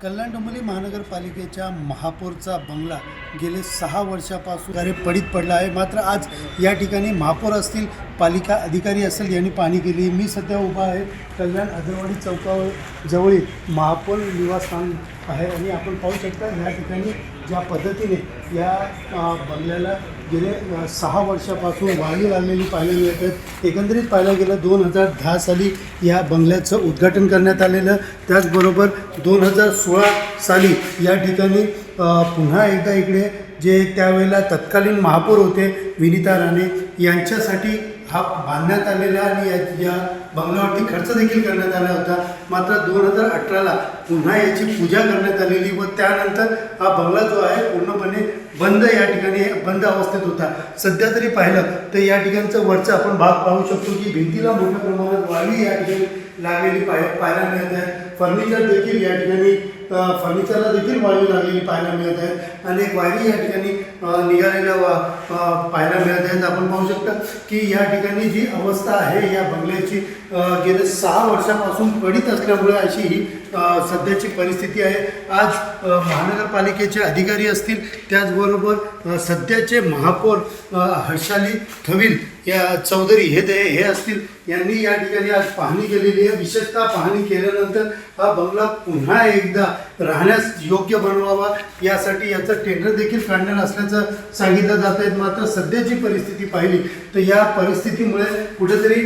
कल्याण डोंबिवली महानगरपालिकेच्या महापौरचा बंगला गेले 6 वर्षापासून पडीत पडला आहे. मात्र आज या ठिकाणी महापौर असतील, पालिका अधिकारी असेल यांनी पाहणी केली. मी सध्या उभा आहे कल्याण आदरवाडी चौकाजवळील महापौर निवासस्थान आहे आणि आपण पाहू शकता या ठिकाणी ज्या पद्धतीने या बंगल्याला गेले 6 वर्षापासून वाळी लागलेली पाहायला मिळतात. एकंदरीत पाहायला गेलं 2010 साली या बंगल्याचं उद्घाटन करण्यात आलेलं. त्याचबरोबर 2016 साली या ठिकाणी पुन्हा एकदा इकडे जे त्यावेळेला तत्कालीन महापौर होते विनीता राणे यांच्यासाठी हा बांधण्यात आलेला आणि या बंगल्यावरती खर्च देखील करण्यात आला होता. मात्र 2018ला पुन्हा याची पूजा करण्यात आलेली व त्यानंतर हा बंगला जो आहे पूर्णपणे बंद या ठिकाणी बंद अवस्थेत होता. सध्या तरी पाहिलं तर या ठिकाणचं वरचा आपण भाग पाहू शकतो की भिंतीला मोठ्या प्रमाणात वाळी या ठिकाणी लागलेली पाहायला मिळत आहे. फर्निचर देखील या ठिकाणी फर्निचरला देखील वाळी लागलेली पाहायला मिळत आहे. अनेक वायरी या ठिकाणी निघालेल्या पाहायला मिळत आहेत. आपण पाहू शकता की या ठिकाणी जी अवस्था आहे या बंगल्याची गेल्या 6 वर्षापासून पडीत असल्यामुळे अशी ही सध्याची परिस्थिती आहे. आज महानगरपालिकेचे अधिकारी असतील, त्याचबरोबर सध्याचे महापौर हर्षाली थविल या चौधरी हे असतील यांनी या ठिकाणी आज पाहणी केलेली आहे. विशेषतः पाहणी केल्यानंतर हा बंगला पुन्हा एकदा राहण्यास योग्य बनवावा यासाठी याचं टेंडर देखील काढणार असल्याचं सांगितलं जात आहे. मात्र सध्याची परिस्थिती पाहिली तर या परिस्थितीमुळे कुठेतरी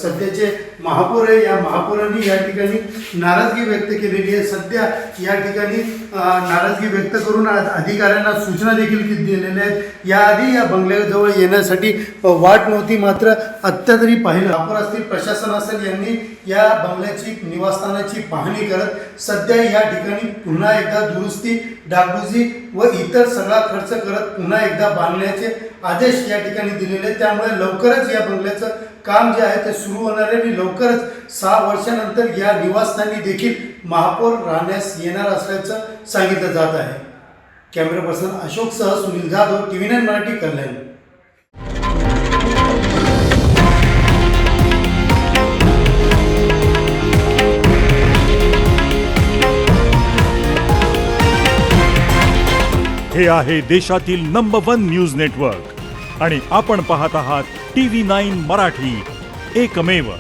सध्याचे महापौर आहे या महापौरांनी या ठिकाणी नाराजगी व्यक्त केलेली आहे. सध्या या ठिकाणी नाराजगी व्यक्त करून अधिकाऱ्यांना सूचना देखील दिलेल्या आहेत. याआधी या बंगल्याजवळ येण्यासाठी वाट नव्हती. मात्र आत्ता तरी पाहिलं महापौर असतील, प्रशासन असेल यांनी या बंगल्याची निवासस्थानाची पाहणी करत सध्या या ठिकाणी पुन्हा एकदा दुरुस्ती, डागडुजी व इतर सगळा खर्च करत पुन्हा एकदा बांधण्याचे आदेश या ठिकाणी दिलेले. त्यामुळे लवकरच या बंगल्याचं काम जे आहे ते सुरू होणार आहे आणि लवकरच 6 वर्षानंतर या निवासस्थानी देखील महापौर राहण्यास येणार असल्याचं सांगितलं जात आहे. कॅमेरा पर्सन अशोक सह सुनील जाधव, TV9 मराठी, कल्याण. हे आहे देशातील नंबर 1 न्यूज नेटवर्क आणि आपण पाहत आहात TV9 मराठी, एकमेव.